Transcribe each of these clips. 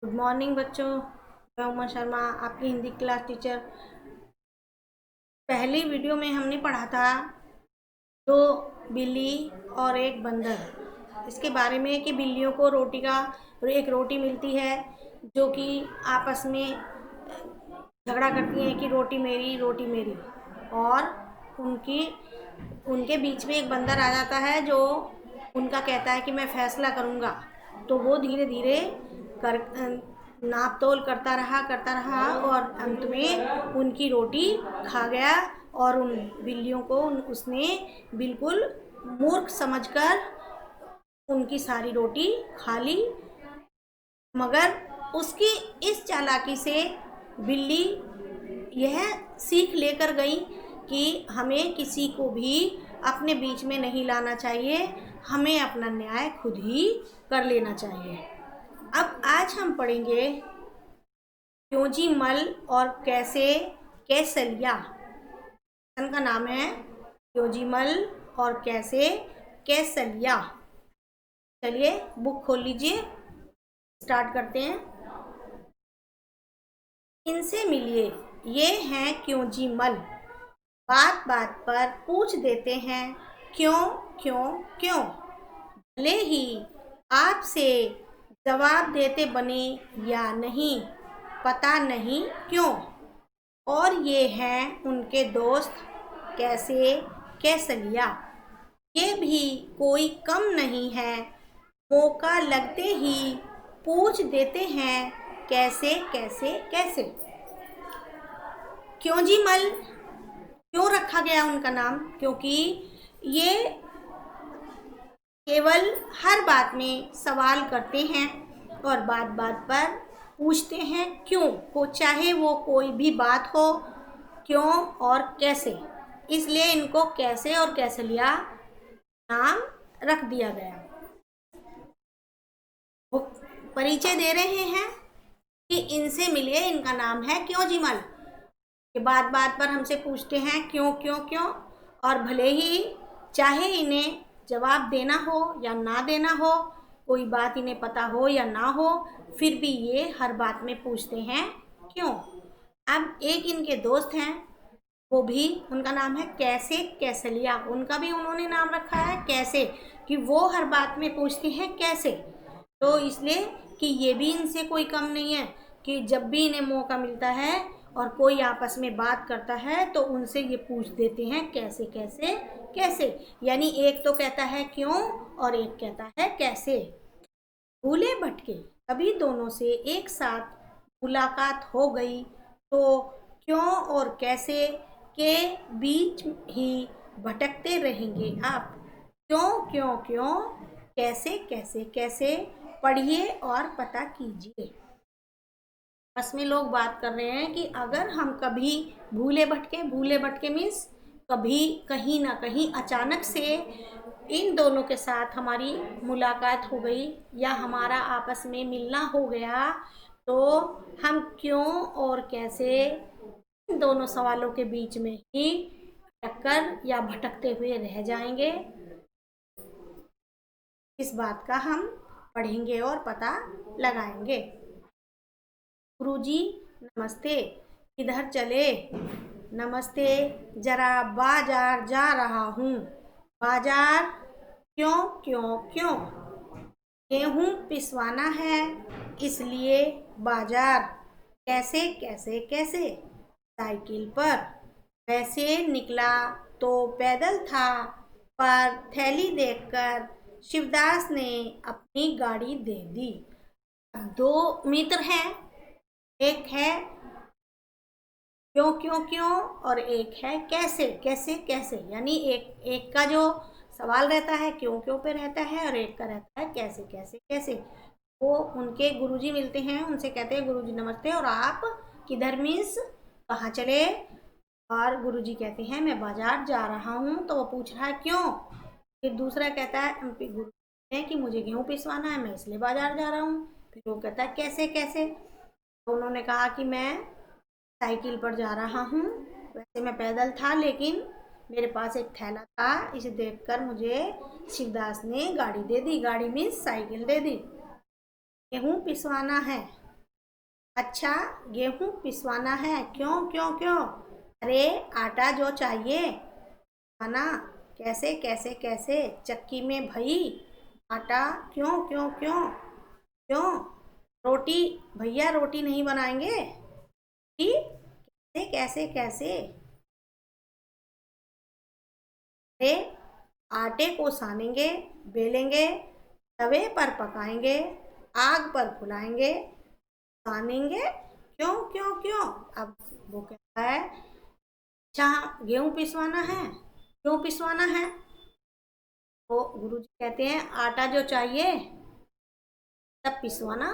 Good morning बच्चों। मैं उमा शर्मा, आपकी हिंदी क्लास टीचर। पहली वीडियो में हमने पढ़ा था दो बिल्ली और एक बंदर। इसके बारे में कि बिल्लियों को एक रोटी मिलती है जो कि आपस में झगड़ा करती हैं कि रोटी मेरी। और उनकी उनके बीच में एक बंदर आ जाता है जो उनका कहता है कि मैं फैसला करूँगा। तो वो धीरे धीरे कर नाप तोल करता रहा और अंत में उनकी रोटी खा गया। और उन बिल्लियों को उसने बिल्कुल मूर्ख समझकर उनकी सारी रोटी खा ली। मगर उसकी इस चालाकी से बिल्ली यह सीख लेकर गई कि हमें किसी को भी अपने बीच में नहीं लाना चाहिए, हमें अपना न्याय खुद ही कर लेना चाहिए। अब आज हम पढ़ेंगे क्यों जी मल और कैसे कैसलिया। का नाम है क्यों जी मल और कैसे कैसलिया। चलिए बुक खोल लीजिए, स्टार्ट करते हैं। इनसे मिलिए, ये हैं क्यों जी मल, बात बात पर पूछ देते हैं क्यों क्यों क्यों। भले ही आपसे जवाब देते बने या नहीं, पता नहीं क्यों। और ये हैं उनके दोस्त कैसे कैसलिया। ये भी कोई कम नहीं है, मौका लगते ही पूछ देते हैं कैसे कैसे कैसे। क्यों जी मल क्यों रखा गया उनका नाम? क्योंकि ये केवल हर बात में सवाल करते हैं और बात बात पर पूछते हैं क्यों को, चाहे वो कोई भी बात हो, क्यों और कैसे। इसलिए इनको कैसे और कैसलिया नाम रख दिया गया। वो परिचय दे रहे हैं कि इनसे मिलिए, इनका नाम है क्यों जी मल। कि बात बात पर हमसे पूछते हैं क्यों क्यों क्यों। और भले ही चाहे इन्हें जवाब देना हो या ना देना हो, कोई बात इन्हें पता हो या ना हो, फिर भी ये हर बात में पूछते हैं क्यों। अब एक इनके दोस्त हैं, वो भी, उनका नाम है कैसे कैसलिया। उनका भी उन्होंने नाम रखा है कैसे, कि वो हर बात में पूछते हैं कैसे। तो इसलिए कि ये भी इनसे कोई कम नहीं है कि जब भी इन्हें मौका मिलता है और कोई आपस में बात करता है तो उनसे ये पूछ देते हैं कैसे कैसे कैसे। यानी एक तो कहता है क्यों और एक कहता है कैसे। भूले भटके कभी दोनों से एक साथ मुलाकात हो गई तो क्यों और कैसे के बीच ही भटकते रहेंगे आप। क्यों क्यों क्यों, कैसे कैसे कैसे, पढ़िए और पता कीजिए। बस में लोग बात कर रहे हैं कि अगर हम कभी भूले भटके मीन्स कभी कहीं ना कहीं अचानक से इन दोनों के साथ हमारी मुलाकात हो गई या हमारा आपस में मिलना हो गया, तो हम क्यों और कैसे इन दोनों सवालों के बीच में ही टक्कर या भटकते हुए रह जाएंगे। इस बात का हम पढ़ेंगे और पता लगाएंगे। गुरुजी नमस्ते, किधर चले? नमस्ते, जरा बाजार जा रहा हूँ। बाजार? क्यों क्यों क्यों? गेहूँ पिसवाना है इसलिए बाजार। कैसे कैसे कैसे? साइकिल पर। वैसे निकला तो पैदल था, पर थैली देखकर शिवदास ने अपनी गाड़ी दे दी। दो मित्र हैं, एक है क्यों क्यों क्यों और एक है कैसे कैसे कैसे। यानी एक का जो सवाल रहता है क्यों क्यों पे रहता है और एक का रहता है कैसे कैसे कैसे। वो उनके गुरुजी मिलते हैं, उनसे कहते हैं गुरुजी नमस्ते, और आप किधर मीन्स कहाँ चले? और गुरुजी कहते हैं मैं बाजार जा रहा हूँ। तो वो पूछ रहा है क्यों? फिर दूसरा कहता है गुरु है कि मुझे गेहूँ पिसवाना है, मैं इसलिए बाजार जा रहा हूँ। फिर वो कहता है कैसे कैसे? तो उन्होंने कहा कि मैं साइकिल पर जा रहा हूँ, वैसे मैं पैदल था लेकिन मेरे पास एक थैला था, इसे देखकर मुझे शिवदास ने गाड़ी दे दी। गाड़ी मीन्स साइकिल दे दी। गेहूँ पिसवाना है अच्छा, गेहूं पिसवाना है, क्यों क्यों क्यों? अरे आटा जो चाहिए खाना, कैसे कैसे कैसे चक्की में भई आटा, क्यों क्यों क्यों क्यों? रोटी, भैया रोटी नहीं बनाएंगे कि कैसे कैसे कैसे? अरे आटे को सानेंगे, बेलेंगे, तवे पर पकाएंगे, आग पर फुलाएंगे, सानेंगे, क्यों क्यों क्यों? अब वो कहता है, अच्छा गेहूं पिसवाना है, क्यों पिसवाना है? तो गुरुजी कहते हैं आटा जो चाहिए तब पिसवाना,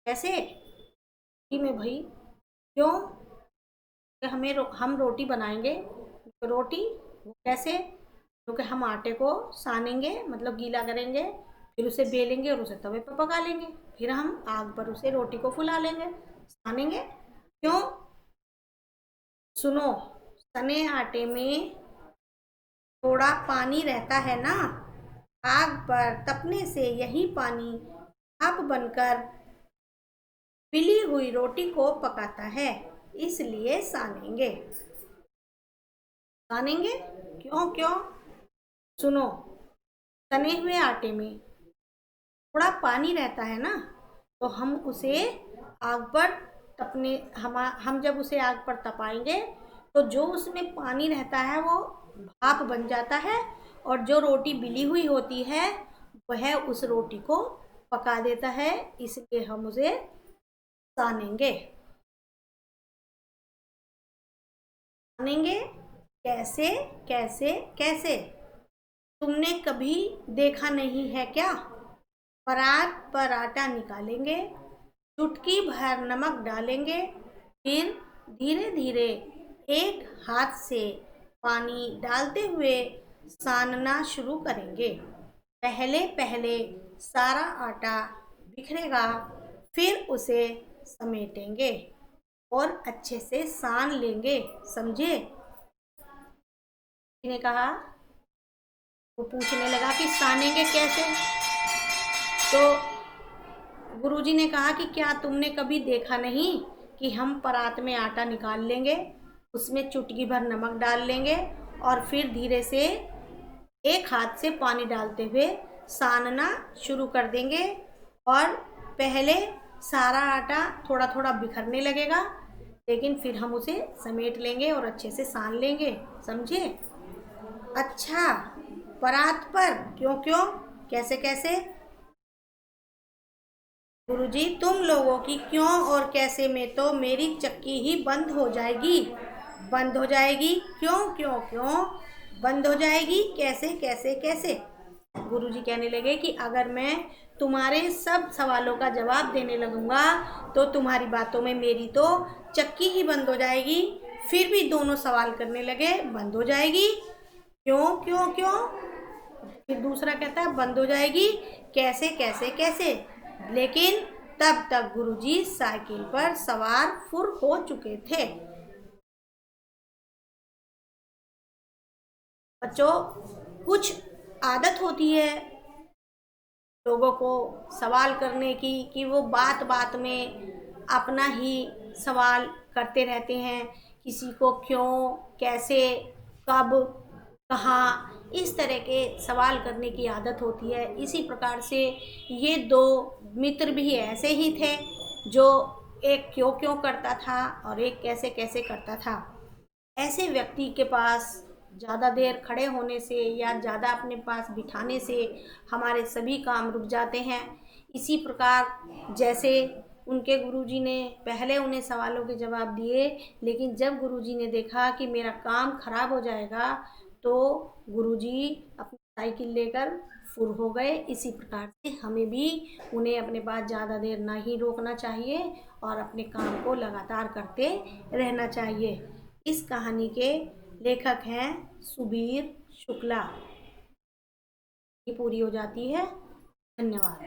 कैसे कि में भाई, क्यों कि हम रोटी बनाएंगे, तो रोटी वो कैसे? क्योंकि हम आटे को सानेंगे मतलब गीला करेंगे, फिर उसे बेलेंगे और उसे तवे पर पका लेंगे, फिर हम आग पर उसे रोटी को फुला लेंगे, सानेंगे, क्यों? सुनो, सने आटे में थोड़ा पानी रहता है ना, आग पर तपने से यही पानी भाप बनकर पिली हुई रोटी को पकाता है, इसलिए सानेंगे। सानेंगे, क्यों क्यों? सुनो, सने हुए आटे में थोड़ा पानी रहता है ना, तो हम उसे आग पर तपने हम जब उसे आग पर तपाएंगे तो जो उसमें पानी रहता है वो भाप बन जाता है, और जो रोटी बिली हुई होती है वह उस रोटी को पका देता है, इसलिए हम उसे सानेंगे। सानेंगे कैसे कैसे कैसे? तुमने कभी देखा नहीं है क्या? परात पर आटा निकालेंगे, चुटकी भर नमक डालेंगे, फिर धीरे धीरे एक हाथ से पानी डालते हुए सानना शुरू करेंगे। पहले पहले सारा आटा बिखरेगा, फिर उसे समेटेंगे और अच्छे से सान लेंगे, समझे? ने कहा, वो पूछने लगा कि सानेंगे कैसे? तो गुरुजी ने कहा कि क्या तुमने कभी देखा नहीं कि हम परात में आटा निकाल लेंगे, उसमें चुटकी भर नमक डाल लेंगे और फिर धीरे से एक हाथ से पानी डालते हुए सानना शुरू कर देंगे, और पहले सारा आटा थोड़ा थोड़ा बिखरने लगेगा, लेकिन फिर हम उसे समेट लेंगे और अच्छे से सान लेंगे, समझे? अच्छा, परात पर, क्यों क्यों कैसे कैसे? गुरुजी तुम लोगों की क्यों और कैसे में तो मेरी चक्की ही बंद हो जाएगी। बंद हो जाएगी, क्यों क्यों क्यों बंद हो जाएगी, कैसे कैसे कैसे? गुरुजी कहने लगे कि अगर मैं तुम्हारे सब सवालों का जवाब देने लगूंगा तो तुम्हारी बातों में मेरी तो चक्की ही बंद हो जाएगी। फिर भी दोनों सवाल करने लगे, बंद हो जाएगी, क्यों क्यों क्यों? फिर दूसरा कहता है बंद हो जाएगी, कैसे कैसे कैसे? लेकिन तब तक गुरुजी साइकिल पर सवार फुर हो चुके थे। बच्चों, कुछ आदत होती है लोगों को सवाल करने की कि वो बात बात में अपना ही सवाल करते रहते हैं, किसी को क्यों, कैसे, कब, कहाँ, इस तरह के सवाल करने की आदत होती है। इसी प्रकार से ये दो मित्र भी ऐसे ही थे, जो एक क्यों क्यों करता था और एक कैसे कैसे करता था। ऐसे व्यक्ति के पास ज़्यादा देर खड़े होने से या ज़्यादा अपने पास बिठाने से हमारे सभी काम रुक जाते हैं। इसी प्रकार जैसे उनके गुरुजी ने पहले उन्हें सवालों के जवाब दिए, लेकिन जब गुरुजी ने देखा कि मेरा काम खराब हो जाएगा तो गुरुजी अपनी साइकिल लेकर फुर हो गए। इसी प्रकार से हमें भी उन्हें अपने पास ज़्यादा देर ना ही रोकना चाहिए और अपने काम को लगातार करते रहना चाहिए। इस कहानी के लेखक हैं सुबीर शुक्ला। ये पूरी हो जाती है। धन्यवाद।